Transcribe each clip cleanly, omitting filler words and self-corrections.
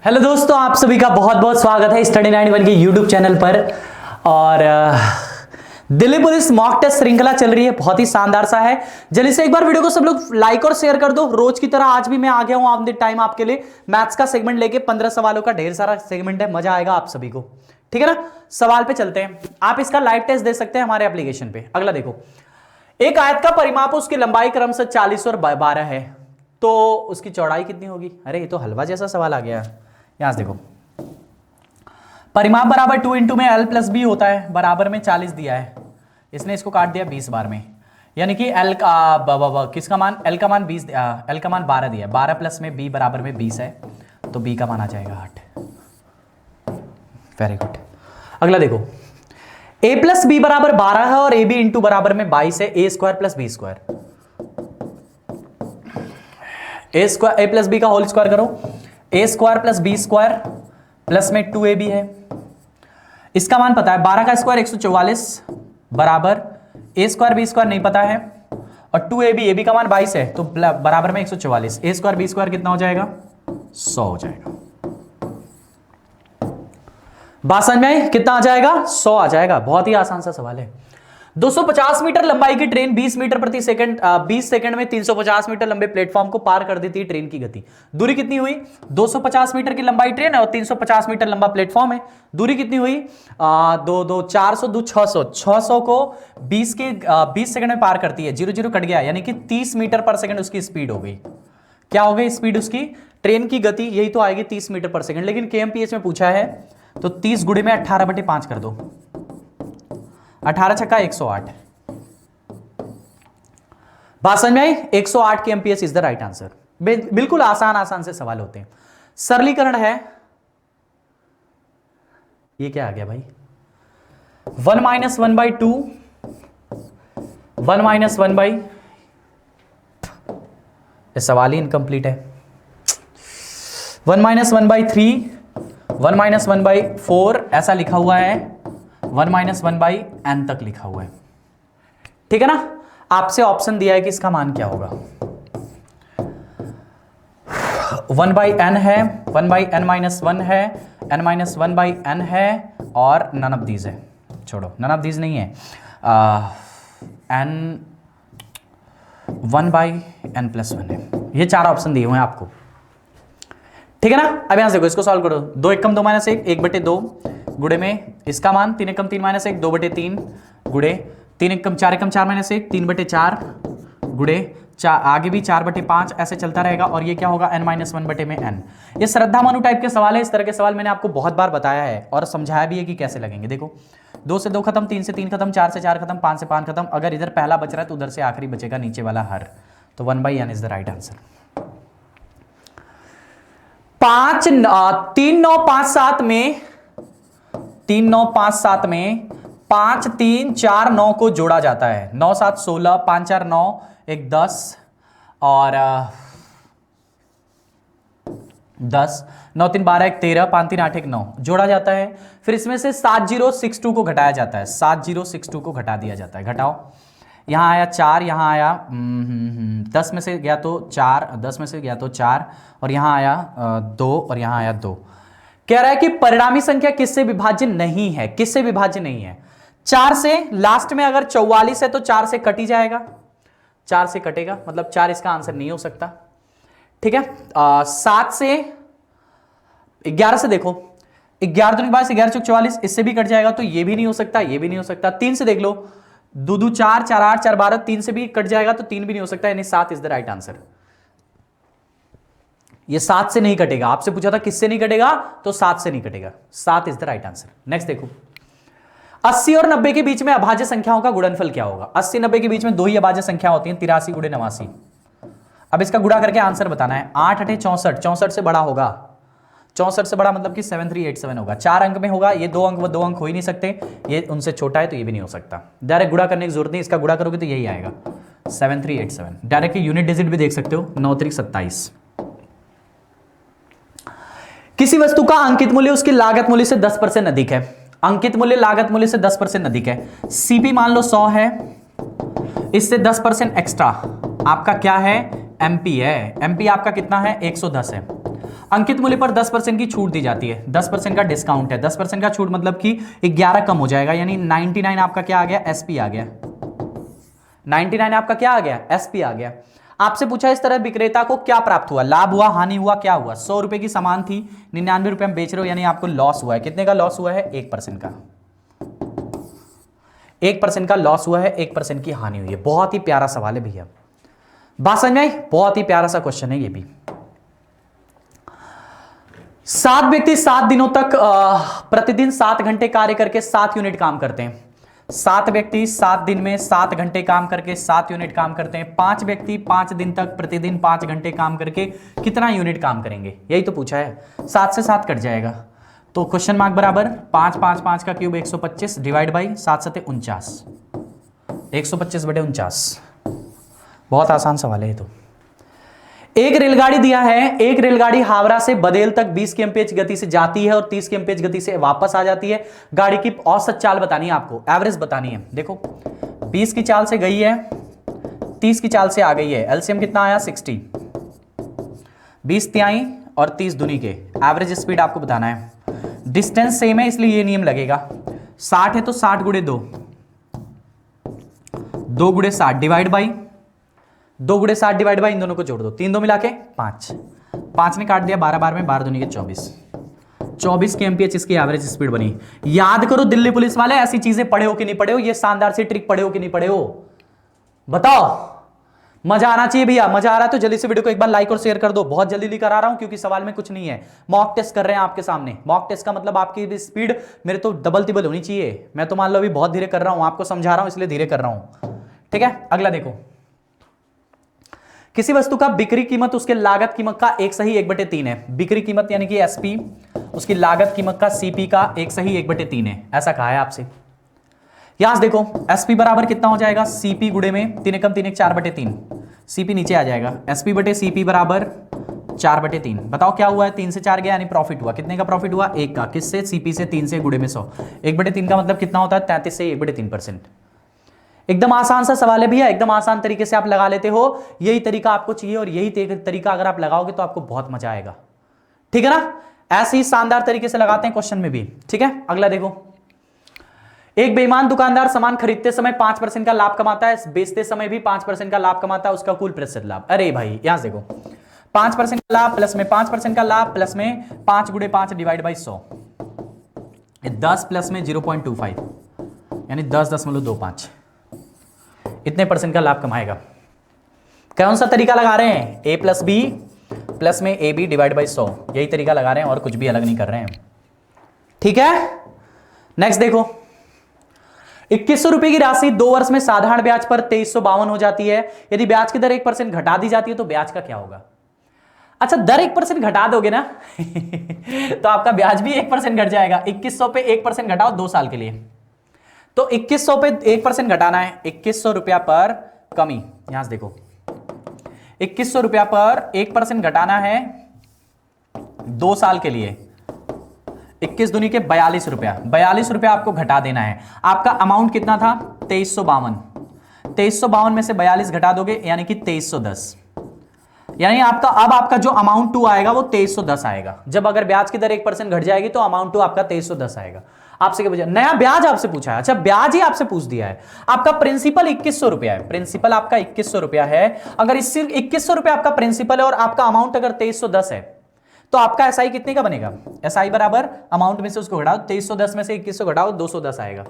Hello दोस्तों, आप सभी का बहुत बहुत स्वागत है स्टडी 91 के यूट्यूब चैनल पर। और दिल्ली पुलिस मॉक टेस्ट श्रृंखला चल रही है, बहुत ही शानदार सा है। जल्दी से एक बार वीडियो को सब लोग लाइक और शेयर कर दो। रोज की तरह आज भी मैं आ गया हूं ऑन द टाइम आपके लिए मैथ्स का सेगमेंट लेके। 15 सवालों का ढेर सारा सेगमेंट है, मजा आएगा आप सभी को, ठीक है ना। सवाल पे चलते हैं, आप इसका लाइव टेस्ट दे सकते हैं हमारे एप्लीकेशन पे। अगला देखो, एक आयत का परिमाप उसकी लंबाई क्रमशः 40 और 12 है, तो उसकी चौड़ाई कितनी होगी। अरे ये तो हलवा जैसा सवाल आ गया। यहां से देखो, परिमाप बराबर 2 इंटू में एल प्लस बी होता है, बराबर में 40 दिया है, इसने इसको काट दिया 20 बार में, यानी कि एल का किसका मान, एल का मान 20, एल का मान 12 दिया है, 12 प्लस में बी बराबर में 20 है, तो बी का मान आ जाएगा 8। Very good. अगला देखो, ए प्लस बी बराबर 12 है और ए बी इंटू बराबर में 22 है, A square plus B square, A plus B का होल स्क्वायर करो, A square plus B square plus में 2ab है। इसका मान पता है, 12 का स्क्वायर 144 बराबर ए स्क्वायर बी स्क्वायर नहीं पता है, और 2ab, ए बी का मान 22 है तो बराबर में 144, ए स्क्वायर बी स्क्वायर कितना हो जाएगा, 100 हो जाएगा। बात समझ में आई, कितना आ जाएगा, 100 आ जाएगा। बहुत ही आसान सा सवाल है। 250 मीटर लंबाई की ट्रेन 20 मीटर प्रति सेकंड 20 सेकंड में 350 मीटर लंबे प्लेटफॉर्म को पार कर देती है। ट्रेन की गति, दूरी कितनी हुई, 250 मीटर की लंबाई ट्रेन है और 350 मीटर लंबा प्लेटफॉर्म है, दूरी कितनी हुई, 400 600, 600 को 20 सेकंड में पार करती है, 0 कट गया, यानी कि 30 मीटर पर सेकंड उसकी स्पीड हो गई। क्या हो गई स्पीड उसकी, ट्रेन की गति, यही तो आएगी 30 मीटर पर सेकंड। लेकिन केएमपीएच में पूछा है तो 30 गुणे में 18/5 कर दो, 18 छक्का 108। बात समझ में आई, 108 kmph is the right answer. बिल्कुल आसान से सवाल होते हैं। सरलीकरण है, ये क्या आ गया भाई, 1 - 1/2, 1 - 1/, ये सवाल ही इनकम्प्लीट है। 1 - 1/3, 1 - 1/4 ऐसा लिखा हुआ है, 1 - 1/n तक लिखा हुआ है, ठीक है ना। आपसे ऑप्शन दिया है कि इसका मान क्या होगा, 1/n है, 1/n-1 है, n-1/n है, और नन ऑफ दीज है, छोड़ो नन ऑफ दीज नहीं है, n 1/n+1 है। ये 4 ऑप्शन दिए हुए हैं आपको, ठीक है ना। अब यहां से देखो, इसको सॉल्व करो, 2 एकम 2 - 1, 1/2 गुड़े में इसका मान 3 एकम 3 - 1, 2/3 गुड़े 3 एकम 4 एकम 4 - 1, 3/4 गुड़े आगे भी 4/5, ऐसे चलता रहेगा। और ये क्या होगा, n-1/n। ये श्रद्धा मनु टाइप के सवाल है। इस तरह के सवाल मैंने आपको बहुत बार बताया है और समझाया भी है कि कैसे लगेंगे। देखो, 2 से 2 खत्म, 3 से 3 खत्म, 4 से 4 खत्म, 5 से 5 खत्म। अगर इधर पहला बच रहा है तो उधर से आखिरी बचेगा, नीचे वाला हर, तो 1/n is the right answer. 3 9 5 7 में 3 9 5 7 में 5 3 4 9 को जोड़ा जाता है, 9 7 16, 5 4 9, 1 10 और 10, 9 3 12, 1 13, 5 3 8 1 9 जोड़ा जाता है। फिर इसमें से 7062 को घटाया जाता है, 7062 को घटा दिया जाता है। घटाओ, यहां आया 4, यहां आया 10 में से गया तो 4, 10 में से गया तो 4, और यहां आया 2, और यहां आया 2। कह रहा है कि परिणामी संख्या किससे विभाज्य नहीं है, किससे विभाज्य नहीं है। 4 से, लास्ट में अगर 44 है तो 4 से कट ही जाएगा, 4 से कटेगा, मतलब 4 इसका आंसर नहीं हो सकता, ठीक है। 7 से 11 से देखो, 11 दूनी 22, 11 चौक 44, इससे भी कट जाएगा, तो ये भी नहीं हो सकता, ये भी नहीं हो सकता। 3 से देख लो, 2 2 4, 4 8, 4 12, 3 से भी कट जाएगा, तो 3 भी नहीं हो सकता, यानी 7 इज द राइट आंसर। ये 7 से नहीं कटेगा। आपसे पूछा था किससे नहीं कटेगा, तो 7 से नहीं कटेगा, 7 is the right answer. Next देखो, 80 और 90 के बीच में अभाज्य संख्याओं का गुणनफल क्या होगा। 80 90 के बीच में 2 ही अभाज्य संख्या होती हैं, 83 गुणे 89। अब इसका गुणा करके आंसर बताना है। 8 8 64, 64 से बड़ा होगा, 64 से बड़ा मतलब कि 7387 होगा। 4 अंक में होगा, ये 2 अंक, वो 2 अंक हो ही नहीं सकते, ये उनसे छोटा है तो ये भी नहीं हो सकता। डायरेक्ट गुणा करने की जरूरत नहीं, इसका गुणा करोगे तो यही आएगा 7387। डायरेक्ट यूनिट डिजिट भी देख सकते हो, 9 3 27। किसी वस्तु का अंकित मूल्य उसकी लागत मूल्य से 10% अधिक है। अंकित मूल्य लागत मूल्य से 10% अधिक है। सीपी मान लो 100 है, इससे 10% एक्स्ट्रा आपका क्या है, एमपी है। एमपी आपका कितना है, 110 है। अंकित मूल्य पर 10% की छूट दी जाती है, 10% का डिस्काउंट है, 10% का छूट मतलब कि 11 कम हो जाएगा, यानी 99 आपका क्या आ गया, एसपी आ गया। 99 आपका क्या आ गया, एसपी आ गया। आपसे पूछा इस तरह विक्रेता को क्या प्राप्त हुआ, लाभ हुआ, हानि हुआ, क्या हुआ। 100 रुपए की सामान थी, 99 रुपए में बेच रहे हो, यानी आपको लॉस हुआ है। कितने का लॉस हुआ है, 1% का। 1% का लॉस हुआ है, 1% की हानि हुई है। बहुत ही प्यारा सवाल है भैया, बात समझ में आई? बहुत ही प्यारा सा क्वेश्चन है ये भी। 7 व्यक्ति 7 दिनों तक प्रतिदिन 7 घंटे कार्य करके 7 यूनिट काम करते हैं। 7 व्यक्ति 7 दिन में 7 घंटे काम करके 7 यूनिट काम करते हैं। 5 व्यक्ति 5 दिन तक प्रतिदिन 5 घंटे काम करके कितना यूनिट काम करेंगे, यही तो पूछा है। 7 से 7 कट जाएगा, तो क्वेश्चन मार्क बराबर 5 5 5 का क्यूब 125 डिवाइड बाई 7 7 49, 125/49। बहुत आसान सवाल है ये तो। एक रेलगाड़ी दिया है, एक रेलगाड़ी हावड़ा से बदेल तक 20 kmph गति से जाती है और 30 kmph गति से वापस आ जाती है। गाड़ी की औसत चाल बतानी है आपको, एवरेज बतानी है। देखो 20 की चाल से गई है, 30 की चाल से आ गई है, एलसीएम कितना आया 60, 20 तिहाई और 30 दूनी के, एवरेज स्पीड आपको बताना है। डिस्टेंस सेम है इसलिए ये नियम लगेगा। 60 है तो 60 गुणे 2, 2 गुणे 60 डिवाइड बाई 2 गुणे 60 डिवाइड बाई इन दोनों को जोड़ दो, 3 2 मिला के 5, 5 ने काट दिया 12 12 में, 12 दूनी के 24 kmph इसकी एवरेज स्पीड बनी। याद करो दिल्ली पुलिस वाले, ऐसी चीजें पढ़े हो कि नहीं पढ़े हो, ये शानदार सी ट्रिक पढ़े हो कि नहीं पढ़े हो, बताओ। मजा आना चाहिए भैया, मजा आ रहा है तो जल्दी से वीडियो को एक बार लाइक और शेयर कर दो। बहुत जल्दी लेकर आ रहा हूं क्योंकि सवाल में कुछ नहीं है, मॉक टेस्ट कर रहे हैं आपके सामने। मॉक टेस्ट का मतलब आपकी स्पीड मेरे तो डबल तिबल होनी चाहिए। मैं तो मान लो अभी बहुत धीरे कर रहा हूं, आपको समझा रहा हूं इसलिए धीरे कर रहा हूं, ठीक है। अगला देखो, किसी वस्तु का बिक्री कीमत उसके लागत कीमत का 1/3 है। बिक्री कीमत यानी कि एसपी, उसकी लागत कीमत का सीपी का 1/3 है, ऐसा कहा है आपसे। यहां से देखो एसपी बराबर कितना हो जाएगा, सीपी गुणे में 3 एकम 3 1 4/3, सीपी नीचे आ जाएगा, एसपी बटे सीपी बराबर 4/3। बताओ क्या हुआ है, 3 से 4 गया यानी प्रॉफिट हुआ। कितने का प्रॉफिट हुआ, 1 का। किससे, सीपी से, 3 से गुणे में 100, 1/3 का मतलब कितना होता है, 33 से 1/3%। एकदम आसान सा सवाल है भैया, एकदम आसान तरीके से आप लगा लेते हो। यही तरीका आपको चाहिए और यही तरीका अगर आप लगाओगे तो आपको बहुत मजा आएगा, ठीक है ना। ऐसे ही शानदार तरीके से लगाते हैं क्वेश्चन में भी, ठीक है। अगला देखो, एक बेईमान दुकानदार सामान खरीदते समय 5% का लाभ कमाता है, बेचते समय भी 5% का लाभ कमाता है, उसका कुल प्रतिशत लाभ। अरे भाई यहां से देखो 5% का लाभ प्लस में 5% का लाभ प्लस में 5 गुणे 5 डिवाइड बाई 100, 10 प्लस में 0.25 यानी 10.25, इतने परसेंट का लाभ कमाएगा। कौन सा तरीका लगा रहे हैं, a प्लस बी प्लस में ए बी डिवाइड बाई 100, यही तरीका लगा रहे हैं और कुछ भी अलग नहीं कर रहे हैं, ठीक है। नेक्स्ट देखो, 2100 रुपए की राशि 2 वर्ष में साधारण ब्याज पर 2352 हो जाती है। यदि ब्याज की दर 1% घटा दी जाती है तो ब्याज का क्या होगा। अच्छा, दर 1% घटा दोगे ना तो आपका ब्याज भी 1% घट जाएगा। 2100 पे 1% घटाओ 2 साल के लिए, तो 2100 पे 1% घटाना है, 2100 रुपया पर कमी। यहां से देखो 2100 रुपया पर 1% घटाना है 2 साल के लिए, 21 दूनी के 42 रुपया, 42 रुपया आपको घटा देना है। आपका अमाउंट कितना था 2352, 2352 में से 42 घटा दोगे यानी कि 2310, यानी आपका जो अमाउंट टू आएगा वो 2310 आएगा। जब अगर ब्याज की दर 1% घट जाएगी तो अमाउंट टू आपका 2310 आएगा। आपसे क्या पूछा, नया ब्याज आपसे पूछा है। अच्छा, ब्याज ही आपसे पूछ दिया है। आपका प्रिंसिपल 2100 रुपया है, प्रिंसिपल आपका 2100 रुपया है। अगर इससे 2100 रुपया आपका प्रिंसिपल है और आपका अमाउंट अगर 2310 है तो आपका एसआई कितने का बनेगा, एसआई बराबर अमाउंट में से उसको घटाओ, 2310 में से 2100 घटाओ 210 आएगा।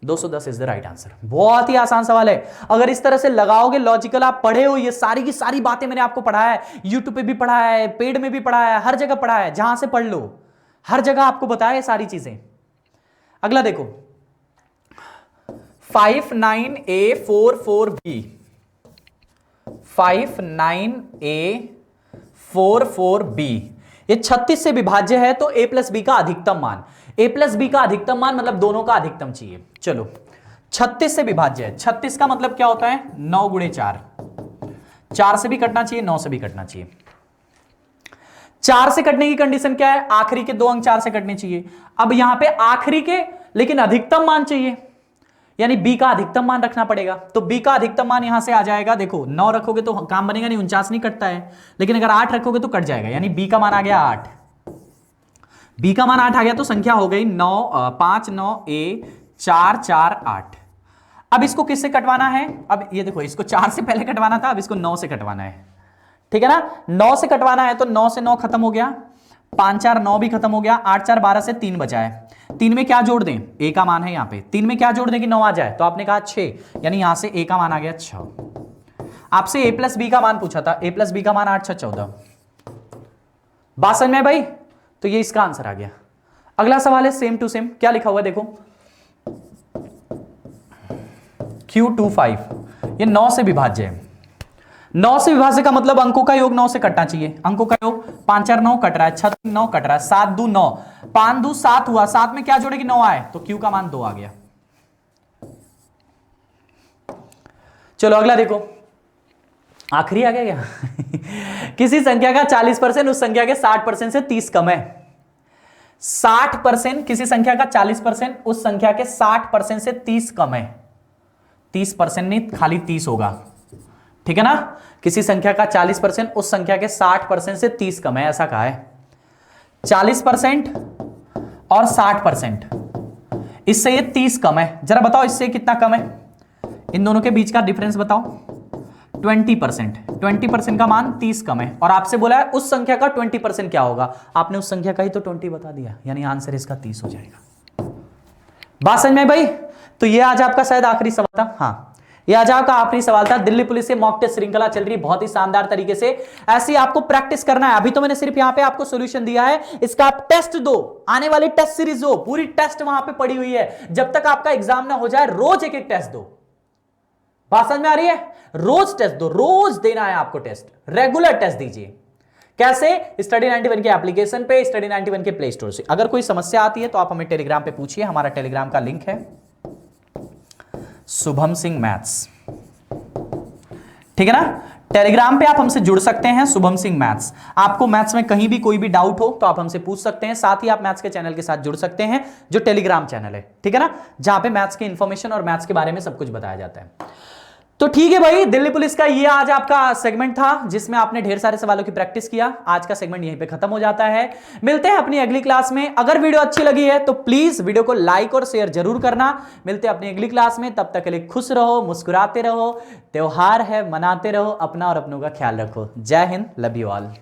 210 इज द राइट आंसर। बहुत ही आसान सवाल है, अगर इस तरह से लगाओगे लॉजिकल, आप पढ़े हो ये सारी की सारी बातें मैंने आपको पढ़ाया है, यूट्यूब पे भी पढ़ा है, पेड में भी पढ़ा है, हर जगह पढ़ा है, जहां से पढ़ लो हर जगह आपको बताया ये सारी चीजें। अगला देखो 59A44B, 59A44B ये 36 से विभाज्य है तो A प्लस बी का अधिकतम मान, A प्लस बी का अधिकतम मान मतलब दोनों का अधिकतम चाहिए। चलो 36 से विभाज्य है, 36 का मतलब क्या होता है 9 गुणे 4, 4 से भी कटना चाहिए 9 से भी कटना चाहिए। 4 से कटने की कंडीशन क्या है, आखिरी के 2 अंक 4 से कटने चाहिए। अब यहां पे आखिरी के लेकिन अधिकतम मान चाहिए, यानी b का अधिकतम मान रखना पड़ेगा। तो b का अधिकतम मान यहां से आ जाएगा, देखो 9 रखोगे तो काम बनेगा नहीं, 49 नहीं कटता है, लेकिन अगर 8 रखोगे तो कट जाएगा, यानी b का मान आ गया 8। b का मान 8 आ गया तो संख्या हो गई 9 5 9 a 4 4 8। अब इसको किससे कटवाना है, अब ये देखो इसको 4 से पहले कटवाना था, अब इसको 9 से कटवाना है, ठीक है ना। 9 से कटवाना है तो 9 से 9 खत्म हो गया, 5 4 9 भी खत्म हो गया, 8 4 12 से 3 बचा है। 3 में क्या जोड़ दें, a का मान है यहाँ पे, 3 में क्या जोड़ दें कि 9 आ जाए, तो आपने कहा 6, यानी यहां से a का मान आ गया 6। आपसे a प्लस b का मान पूछा था, a प्लस b का मान 8 6 14। बात समझ में भाई, तो ये इसका आंसर आ गया। अगला सवाल है सेम टू सेम, क्या लिखा हुआ है देखो, Q25 ये 9 से विभाज्य है। 9 से विभाज्य का मतलब अंकों का योग 9 से कटना चाहिए, अंकों का योग 5 4 9 कट रहा है, 6 3 9 कट रहा है, 7 2 9, 5 2 7 हुआ, 7 में क्या जोड़े कि 9 आए, तो Q का मान 2 आ गया। चलो अगला देखो, आखिरी आ गया क्या किसी संख्या का 40% उस संख्या के 60% से 30 कम है। 60% किसी संख्या का 40% उस संख्या के 60% से 30 कम है, 30% नहीं खाली 30 होगा, ठीक है ना। किसी संख्या का 40% उस संख्या के 60% से 30 कम है, ऐसा कहा है। 40% और 60%, इससे ये 30 कम है, जरा बताओ इससे कितना कम है, इन दोनों के बीच का डिफरेंस बताओ। 20%, 20% का मान 30 कम है, और आपसे बोला है उस संख्या का 20% क्या होगा, आपने उस संख्या का ही तो 20 बता दिया, यानी आंसर इसका 30 हो जाएगा। बात समझ में भाई, तो ये आज आपका शायद आखिरी सवाल था, हाँ ये आज आपका आखिरी सवाल था। दिल्ली पुलिस से मॉक टेस्ट श्रृंखला चल रही है बहुत ही शानदार तरीके से, ऐसे ही आपको प्रैक्टिस करना है। अभी तो मैंने सिर्फ यहां पे आपको सॉल्यूशन दिया है, इसका आप टेस्ट दो, आने वाली टेस्ट सीरीज हो, पूरी टेस्ट वहां पे पड़ी हुई है, जब तक आपका एग्जाम ना हो जाए रोज एक एक टेस्ट दो। बात समझ में आ रही है, रोज टेस्ट दो, रोज देना है आपको टेस्ट, रेगुलर टेस्ट दीजिए। कैसे, स्टडी 91 के एप्लीकेशन पे, स्टडी 91 के प्ले स्टोर से। अगर कोई समस्या आती है तो आप हमें टेलीग्राम पे पूछिए, हमारा टेलीग्राम का लिंक है शुभम सिंह मैथ्स, ठीक है ना। टेलीग्राम पे आप हमसे जुड़ सकते हैं, शुभम सिंह मैथ्स। आपको मैथ्स में कहीं भी कोई भी डाउट हो तो आप हमसे पूछ सकते हैं, साथ ही आप मैथ्स के चैनल के साथ जुड़ सकते हैं जो टेलीग्राम चैनल है, ठीक है ना, जहां पे मैथ्स की इंफॉर्मेशन और मैथ्स के बारे में सब कुछ बताया जाता है। तो ठीक है भाई, दिल्ली पुलिस का ये आज आपका सेगमेंट था जिसमें आपने ढेर सारे सवालों की प्रैक्टिस किया। आज का सेगमेंट यहीं पे खत्म हो जाता है, मिलते हैं अपनी अगली क्लास में। अगर वीडियो अच्छी लगी है तो प्लीज वीडियो को लाइक और शेयर जरूर करना। मिलते हैं अपनी अगली क्लास में, तब तक के लिए खुश रहो, मुस्कुराते रहो, त्योहार है मनाते रहो, अपना और अपनों का ख्याल रखो। जय हिंद, लव यू ऑल।